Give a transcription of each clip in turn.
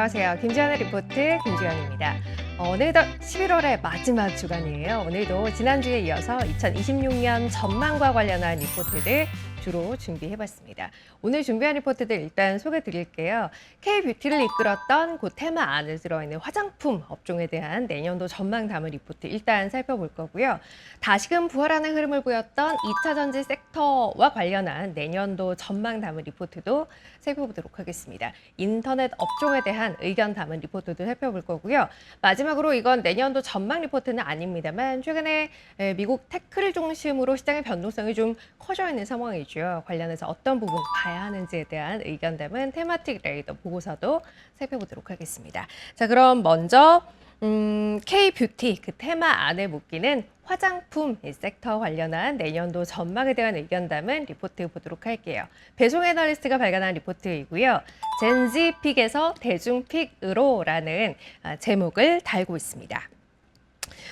안녕하세요. 김지현의 리포트 김지현입니다. 오늘도 11월의 마지막 주간이에요. 오늘도 지난주에 이어서 2026년 전망과 관련한 리포트들 주로 준비해봤습니다. 오늘 준비한 리포트들 일단 소개드릴게요. K-뷰티를 이끌었던 그 테마 안에 들어있는 화장품 업종에 대한 내년도 전망 담은 리포트 일단 살펴볼 거고요. 다시금 부활하는 흐름을 보였던 2차 전지 섹터와 관련한 내년도 전망 담은 리포트도 살펴보도록 하겠습니다. 인터넷 업종에 대한 의견 담은 리포트도 살펴볼 거고요. 마지막으로 이건 내년도 전망 리포트는 아닙니다만 최근에 미국 테크를 중심으로 시장의 변동성이 좀 커져 있는 상황이죠. 관련해서 어떤 부분 봐야 하는지에 대한 의견 담은 테마틱 레이더 보고서도 살펴보도록 하겠습니다. 자, 그럼 먼저 K-뷰티 그 테마 안에 묶이는 화장품 섹터 관련한 내년도 전망에 대한 의견 담은 리포트 보도록 할게요. 배송 애널리스트가 발간한 리포트이고요. 젠지픽에서 대중픽으로라는 제목을 달고 있습니다.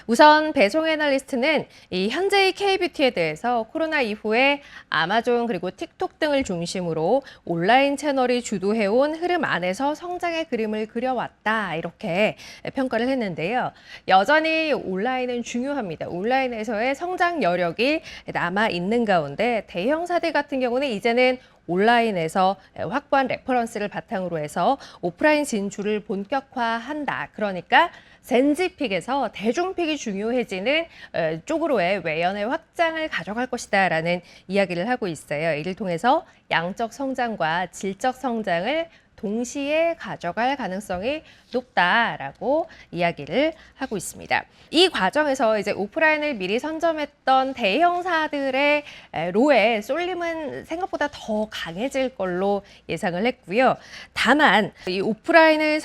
우선 배송 애널리스트는 이 현재의 K-뷰티에 대해서 코로나 이후에 아마존 그리고 틱톡 등을 중심으로 온라인 채널이 주도해온 흐름 안에서 성장의 그림을 그려왔다 이렇게 평가를 했는데요. 여전히 온라인은 중요합니다. 온라인에서의 성장 여력이 남아있는 가운데 대형사들 같은 경우는 이제는 온라인에서 확보한 레퍼런스를 바탕으로 해서 오프라인 진출을 본격화한다. 그러니까 젠지픽에서 대중픽이 중요해지는 쪽으로의 외연의 확장을 가져갈 것이다라는 이야기를 하고 있어요. 이를 통해서 양적 성장과 질적 성장을 동시에 가져갈 가능성이 높다라고 이야기를 하고 있습니다. 이 과정에서 이제 오프라인을 미리 선점했던 대형사들의 로에 쏠림은 생각보다 더 강해질 걸로 예상을 했고요. 다만 이 오프라인을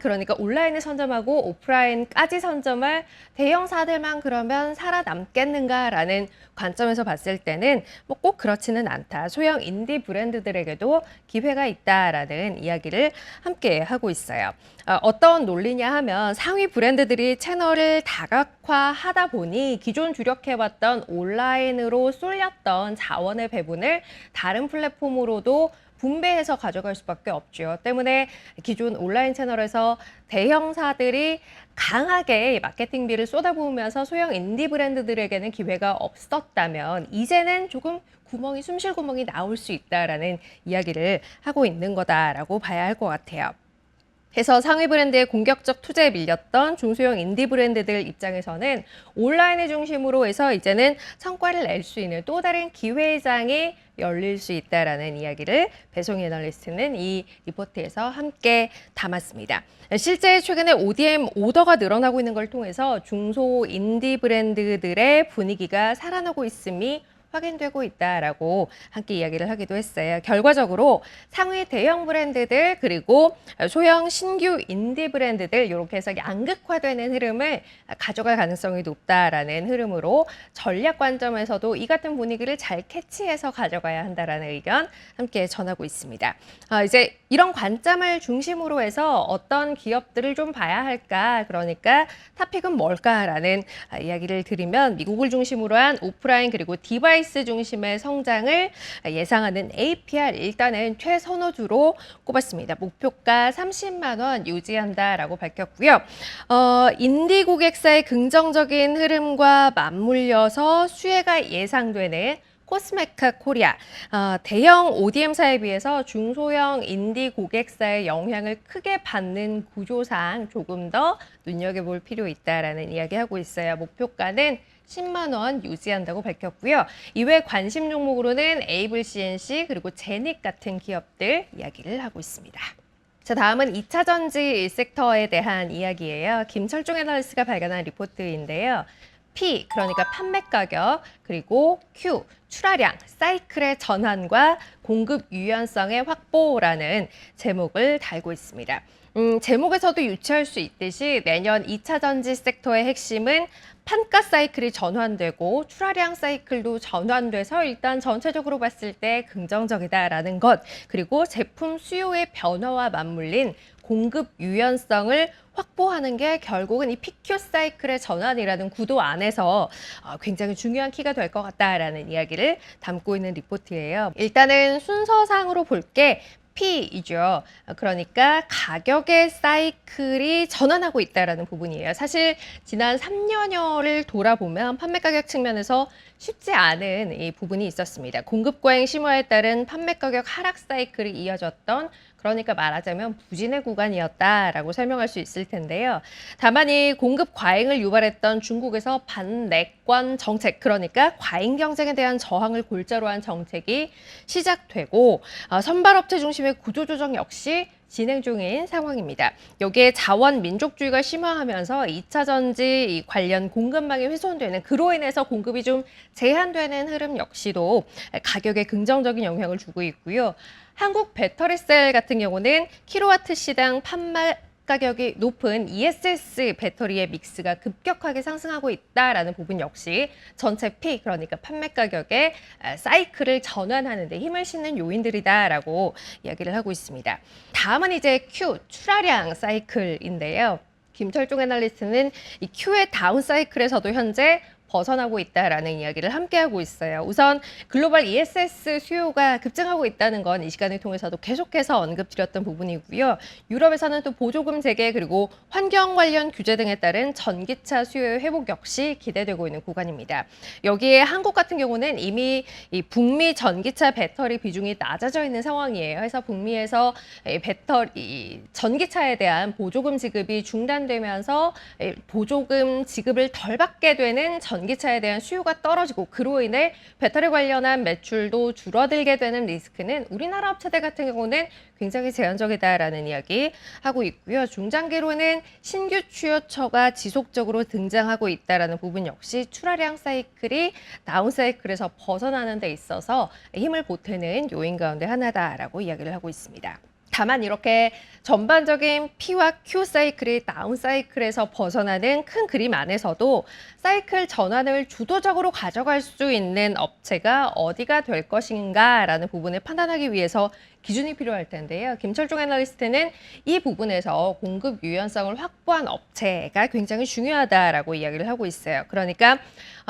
그러니까 온라인을 선점하고 오프라인까지 선점할 대형사들만 그러면 살아남겠는가라는 관점에서 봤을 때는 뭐 꼭 그렇지는 않다. 소형 인디 브랜드들에게도 기회가 있다라는 이야기를 함께 하고 있어요. 어떤 논리냐 하면 상위 브랜드들이 채널을 다각화하다 보니 기존 주력해왔던 온라인으로 쏠렸던 자원의 배분을 다른 플랫폼으로도 분배해서 가져갈 수밖에 없죠. 때문에 기존 온라인 채널에서 대형사들이 강하게 마케팅비를 쏟아부으면서 소형 인디 브랜드들에게는 기회가 없었다면 이제는 조금 숨쉴 구멍이 나올 수 있다라는 이야기를 하고 있는 거다라고 봐야 할 것 같아요. 그래서 상위 브랜드의 공격적 투자에 밀렸던 중소형 인디 브랜드들 입장에서는 온라인을 중심으로 해서 이제는 성과를 낼 수 있는 또 다른 기회장이 열릴 수 있다라는 이야기를 배송 애널리스트는 이 리포트에서 함께 담았습니다. 실제 최근에 ODM 오더가 늘어나고 있는 걸 통해서 중소 인디 브랜드들의 분위기가 살아나고 있음이 확인되고 있다라고 함께 이야기를 하기도 했어요. 결과적으로 상위 대형 브랜드들 그리고 소형 신규 인디 브랜드들 이렇게 해서 양극화되는 흐름을 가져갈 가능성이 높다라는 흐름으로 전략 관점에서도 이 같은 분위기를 잘 캐치해서 가져가야 한다라는 의견 함께 전하고 있습니다. 이제 이런 관점을 중심으로 해서 어떤 기업들을 좀 봐야 할까? 그러니까 탑픽은 뭘까라는 이야기를 드리면 미국을 중심으로 한 오프라인 그리고 디바이스 중심의 성장을 예상하는 APR 일단은 최선호주로 꼽았습니다. 목표가 30만 원 유지한다라고 밝혔고요. 인디 고객사의 긍정적인 흐름과 맞물려서 수혜가 예상되는 코스메카 코리아, 대형 ODM사에 비해서 중소형 인디 고객사의 영향을 크게 받는 구조상 조금 더 눈여겨볼 필요 있다라는 이야기하고 있어요. 목표가는 10만 원 유지한다고 밝혔고요. 이외 관심 종목으로는 에이블 CNC 그리고 제닉 같은 기업들 이야기를 하고 있습니다. 자, 다음은 2차 전지 섹터에 대한 이야기예요. 김철중 애널리스트가 발간한 리포트인데요. P, 그러니까 판매 가격, 그리고 Q, 출하량, 사이클의 전환과 공급 유연성의 확보라는 제목을 달고 있습니다. 제목에서도 유추할 수 있듯이 내년 2차 전지 섹터의 핵심은 판가 사이클이 전환되고 출하량 사이클도 전환돼서 일단 전체적으로 봤을 때 긍정적이다라는 것, 그리고 제품 수요의 변화와 맞물린 공급 유연성을 확보하는 게 결국은 이 PQ 사이클의 전환이라는 구도 안에서 굉장히 중요한 키가 될 것 같다라는 이야기를 담고 있는 리포트예요. 일단은 순서상으로 볼 게 P이죠. 그러니까 가격의 사이클이 전환하고 있다라는 부분이에요. 사실 지난 3년여를 돌아보면 판매 가격 측면에서 쉽지 않은 이 부분이 있었습니다. 공급 과잉 심화에 따른 판매 가격 하락 사이클이 이어졌던, 그러니까 말하자면 부진의 구간이었다라고 설명할 수 있을 텐데요. 다만 이 공급 과잉을 유발했던 중국에서 반내권 정책, 그러니까 과잉 경쟁에 대한 저항을 골자로 한 정책이 시작되고 선발업체 중심의 구조조정 역시 진행 중인 상황입니다. 여기에 자원 민족주의가 심화하면서 2차 전지 관련 공급망이 훼손되는, 그로 인해서 공급이 좀 제한되는 흐름 역시도 가격에 긍정적인 영향을 주고 있고요. 한국 배터리셀 같은 경우는 킬로와트 시당 판매 가격이 높은 ESS 배터리의 믹스가 급격하게 상승하고 있다라는 부분 역시 전체 P, 그러니까 판매 가격의 사이클을 전환하는 데 힘을 싣는 요인들이다라고 이야기를 하고 있습니다. 다음은 이제 Q, 출하량 사이클인데요. 김철중 애널리스트는 이 Q의 다운 사이클에서도 현재 벗어나고 있다라는 이야기를 함께하고 있어요. 우선 글로벌 ESS 수요가 급증하고 있다는 건 이 시간을 통해서도 계속해서 언급드렸던 부분이고요. 유럽에서는 또 보조금 재개 그리고 환경 관련 규제 등에 따른 전기차 수요의 회복 역시 기대되고 있는 구간입니다. 여기에 한국 같은 경우는 이미 이 북미 전기차 배터리 비중이 낮아져 있는 상황이에요. 그래서 북미에서 배터리 전기차에 대한 보조금 지급이 중단되면서 보조금 지급을 덜 받게 되는 전기차에 대한 수요가 떨어지고, 그로 인해 배터리 관련한 매출도 줄어들게 되는 리스크는 우리나라 업체들 같은 경우는 굉장히 제한적이다라는 이야기 하고 있고요. 중장기로는 신규 수요처가 지속적으로 등장하고 있다라는 부분 역시 출하량 사이클이 다운 사이클에서 벗어나는 데 있어서 힘을 보태는 요인 가운데 하나다라고 이야기를 하고 있습니다. 다만 이렇게 전반적인 P와 Q 사이클이 다운 사이클에서 벗어나는 큰 그림 안에서도 사이클 전환을 주도적으로 가져갈 수 있는 업체가 어디가 될 것인가라는 부분을 판단하기 위해서 기준이 필요할 텐데요. 김철중 애널리스트는 이 부분에서 공급 유연성을 확보한 업체가 굉장히 중요하다라고 이야기를 하고 있어요. 그러니까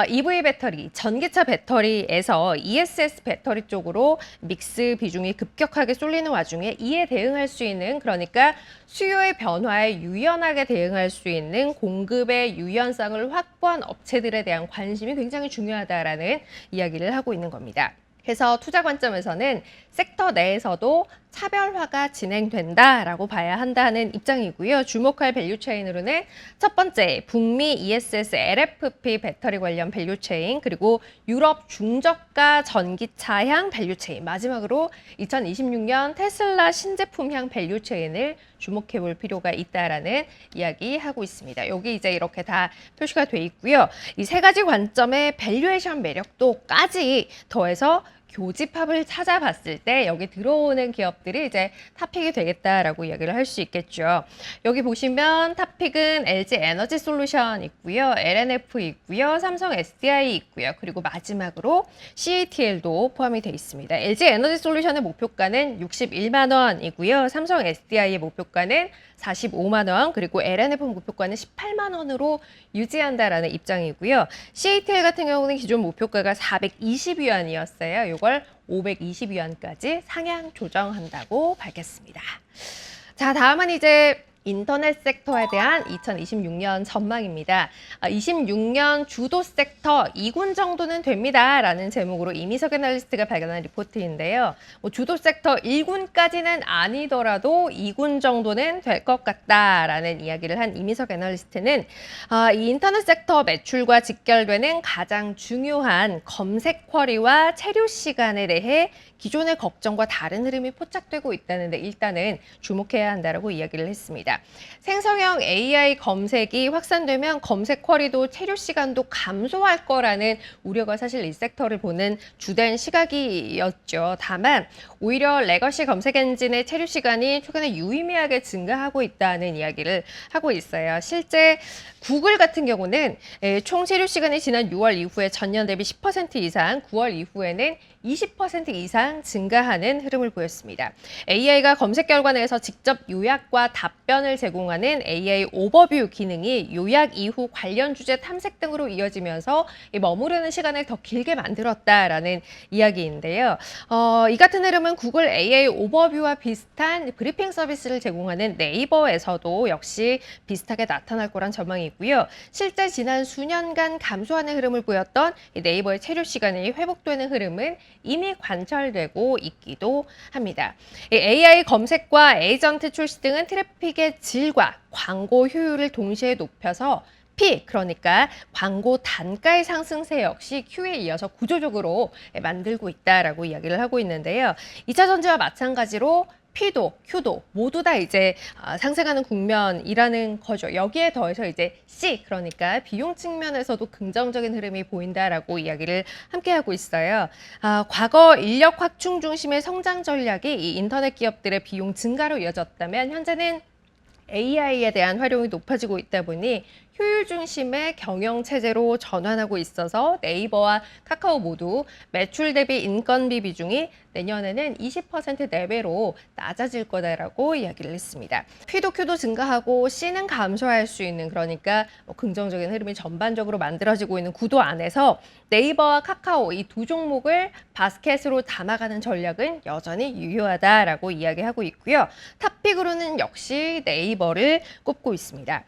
EV 배터리, 전기차 배터리에서 ESS 배터리 쪽으로 믹스 비중이 급격하게 쏠리는 와중에 이에 대응할 수 있는, 그러니까 수요의 변화에 유연하게 대응할 수 있는 공급의 유연성을 확보한 업체들에 대한 관심이 굉장히 중요하다라는 이야기를 하고 있는 겁니다. 그래서 투자 관점에서는 섹터 내에서도 차별화가 진행된다라고 봐야 한다는 입장이고요. 주목할 밸류 체인으로는 첫 번째, 북미 ESS LFP 배터리 관련 밸류 체인, 그리고 유럽 중저가 전기차향 밸류 체인, 마지막으로 2026년 테슬라 신제품향 밸류 체인을 주목해 볼 필요가 있다라는 이야기 하고 있습니다. 여기 이제 이렇게 다 표시가 돼 있고요. 이 세 가지 관점의 밸류에이션 매력도까지 더해서 교집합을 찾아봤을 때 여기 들어오는 기업들이 이제 탑픽이 되겠다라고 이야기를 할 수 있겠죠. 여기 보시면 탑픽은 LG 에너지 솔루션 있고요. LNF 있고요. 삼성 SDI 있고요. 그리고 마지막으로 CATL도 포함이 되어 있습니다. LG 에너지 솔루션의 목표가는 61만 원이고요. 삼성 SDI의 목표가는 45만 원, 그리고 LNF 목표가는 18만 원으로 유지한다라는 입장이고요. CATL 같은 경우는 기존 목표가가 420위안이었어요. 이걸 520위안까지 상향 조정한다고 밝혔습니다. 자, 다음은 이제 인터넷 섹터에 대한 2026년 전망입니다. 26년 주도 섹터 2군 정도는 됩니다라는 제목으로 이미석 애널리스트가 발견한 리포트인데요. 주도 섹터 1군까지는 아니더라도 2군 정도는 될 것 같다라는 이야기를 한 이미석 애널리스트는 이 인터넷 섹터 매출과 직결되는 가장 중요한 검색 쿼리와 체류 시간에 대해 기존의 걱정과 다른 흐름이 포착되고 있다는데 일단은 주목해야 한다라고 이야기를 했습니다. 생성형 AI 검색이 확산되면 검색 쿼리도 체류 시간도 감소할 거라는 우려가 사실 이 섹터를 보는 주된 시각이었죠. 다만 오히려 레거시 검색 엔진의 체류 시간이 최근에 유의미하게 증가하고 있다는 이야기를 하고 있어요. 실제 구글 같은 경우는 총 체류 시간이 지난 6월 이후에 전년 대비 10% 이상, 9월 이후에는 20% 이상 가장 증가하는 흐름을 보였습니다. AI가 검색 결과 내에서 직접 요약과 답변을 제공하는 AI 오버뷰 기능이 요약 이후 관련 주제 탐색 등으로 이어지면서 머무르는 시간을 더 길게 만들었다라는 이야기인데요. 이 같은 흐름은 구글 AI 오버뷰와 비슷한 브리핑 서비스를 제공하는 네이버에서도 역시 비슷하게 나타날 거란 전망이고요. 실제 지난 수년간 감소하는 흐름을 보였던 네이버의 체류 시간이 회복되는 흐름은 이미 관찰되고 있기도 합니다. AI 검색과 에이전트 출시 등은 트래픽의 질과 광고 효율을 동시에 높여서 그러니까 광고 단가의 상승세 역시 Q에 이어서 구조적으로 만들고 있다라고 이야기를 하고 있는데요. 2차 전지와 마찬가지로 P도 Q도 모두 다 이제 상승하는 국면이라는 거죠. 여기에 더해서 이제 C, 그러니까 비용 측면에서도 긍정적인 흐름이 보인다라고 이야기를 함께 하고 있어요. 과거 인력 확충 중심의 성장 전략이 이 인터넷 기업들의 비용 증가로 이어졌다면 현재는 AI에 대한 활용이 높아지고 있다 보니 효율 중심의 경영 체제로 전환하고 있어서 네이버와 카카오 모두 매출 대비 인건비 비중이 내년에는 20% 내외로 낮아질 거다라고 이야기를 했습니다. P도 Q도 증가하고 C는 감소할 수 있는, 그러니까 긍정적인 흐름이 전반적으로 만들어지고 있는 구도 안에서 네이버와 카카오 이 두 종목을 바스켓으로 담아가는 전략은 여전히 유효하다라고 이야기하고 있고요. 탑픽으로는 역시 네이버를 꼽고 있습니다.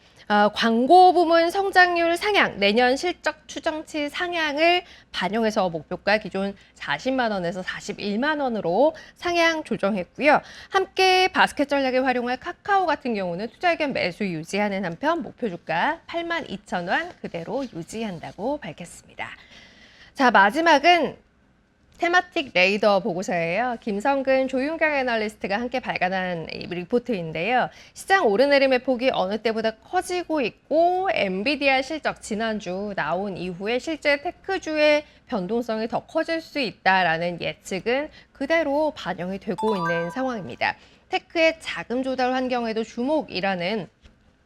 광고 부문 성장률 상향, 내년 실적 추정치 상향을 반영해서 목표가 기존 40만 원에서 41만 원으로 상향 조정했고요. 함께 바스켓 전략에 활용할 카카오 같은 경우는 투자 의견 매수 유지하는 한편 목표 주가 82,000원 그대로 유지한다고 밝혔습니다. 자, 마지막은 테마틱 레이더 보고서예요. 김성근, 조윤경 애널리스트가 함께 발간한 리포트인데요. 시장 오르내림의 폭이 어느 때보다 커지고 있고 엔비디아 실적 지난주 나온 이후에 실제 테크주의 변동성이 더 커질 수 있다라는 예측은 그대로 반영이 되고 있는 상황입니다. 테크의 자금 조달 환경에도 주목이라는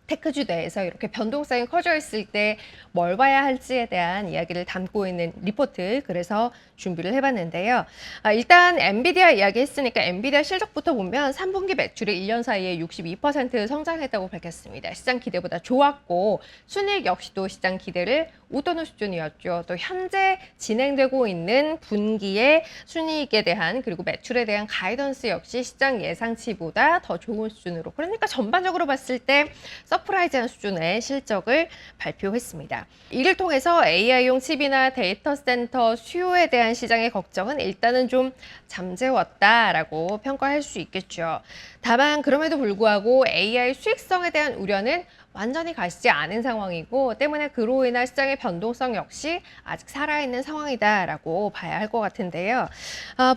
테크주 내에서 이렇게 변동성이 커져 있을 때 뭘 봐야 할지에 대한 이야기를 담고 있는 리포트, 그래서 준비를 해봤는데요. 일단 엔비디아 이야기 했으니까 엔비디아 실적부터 보면 3분기 매출이 1년 사이에 62% 성장했다고 밝혔습니다. 시장 기대보다 좋았고 순이익 역시도 시장 기대를 웃도는 수준이었죠. 또 현재 진행되고 있는 분기의 순이익에 대한 그리고 매출에 대한 가이던스 역시 시장 예상치보다 더 좋은 수준으로, 그러니까 전반적으로 봤을 때 서프라이즈한 수준의 실적을 발표했습니다. 이를 통해서 AI용 칩이나 데이터 센터 수요에 대한 시장의 걱정은 일단은 좀 잠재웠다라고 평가할 수 있겠죠. 다만 그럼에도 불구하고 AI 수익성에 대한 우려는 완전히 가시지 않은 상황이고 때문에 그로 인한 시장의 변동성 역시 아직 살아있는 상황이다라고 봐야 할 것 같은데요.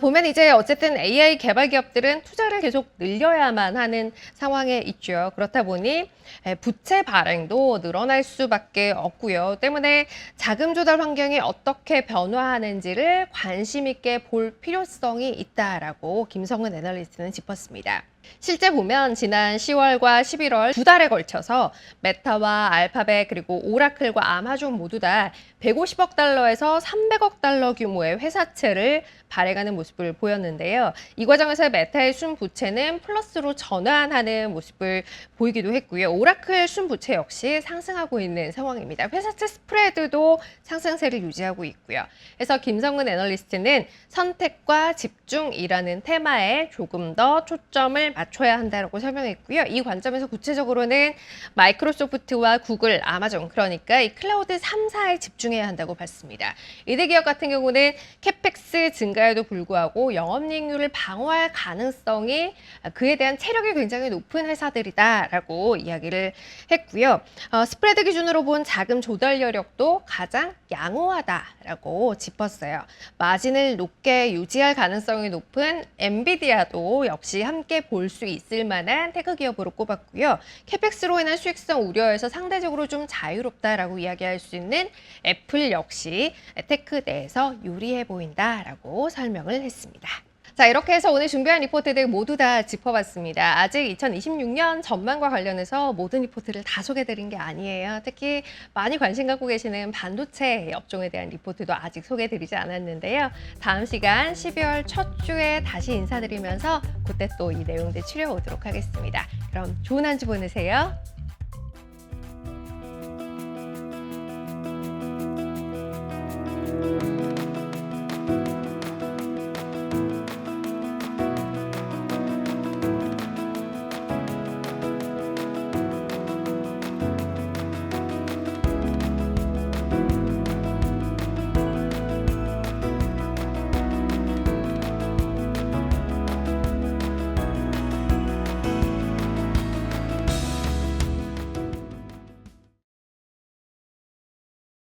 보면 이제 어쨌든 AI 개발 기업들은 투자를 계속 늘려야만 하는 상황에 있죠. 그렇다 보니 부채 발행도 늘어날 수밖에 없고요. 때문에 자금 조달 환경이 어떻게 변화하는지를 관심 있게 볼 필요성이 있다라고 김성근 애널리스트는 짚었습니다. 실제 보면 지난 10월과 11월 두 달에 걸쳐서 메타와 알파벳 그리고 오라클과 아마존 모두 다 150억 달러에서 300억 달러 규모의 회사채를 발행하는 모습을 보였는데요. 이 과정에서 메타의 순부채는 플러스로 전환하는 모습을 보이기도 했고요. 오라클 순부채 역시 상승하고 있는 상황입니다. 회사채 스프레드도 상승세를 유지하고 있고요. 그래서 김성근 애널리스트는 선택과 집중이라는 테마에 조금 더 초점을 맞춰야 한다고 설명했고요. 이 관점에서 구체적으로는 마이크로소프트와 구글, 아마존, 그러니까 이 클라우드 3사에 집중해야 한다고 봤습니다. 이들 기업 같은 경우는 캐펙스 증가에도 불구하고 영업이익률을 방어할 가능성이 그에 대한 체력이 굉장히 높은 회사들이다라고 이야기를 했고요. 스프레드 기준으로 본 자금 조달 여력도 가장 양호하다라고 짚었어요. 마진을 높게 유지할 가능성이 높은 엔비디아도 역시 함께 볼 수 있을 만한 테크 기업으로 꼽았고요. 캐펙스로 인한 수익성 우려에서 상대적으로 좀 자유롭다라고 이야기할 수 있는 애플 역시 테크 내에서 유리해 보인다라고 설명을 했습니다. 자, 이렇게 해서 오늘 준비한 리포트들 모두 다 짚어봤습니다. 아직 2026년 전망과 관련해서 모든 리포트를 다 소개드린 게 아니에요. 특히 많이 관심 갖고 계시는 반도체 업종에 대한 리포트도 아직 소개드리지 않았는데요. 다음 시간 12월 첫 주에 다시 인사드리면서 그때 또 이 내용들 추려오도록 하겠습니다. 그럼 좋은 한 주 보내세요.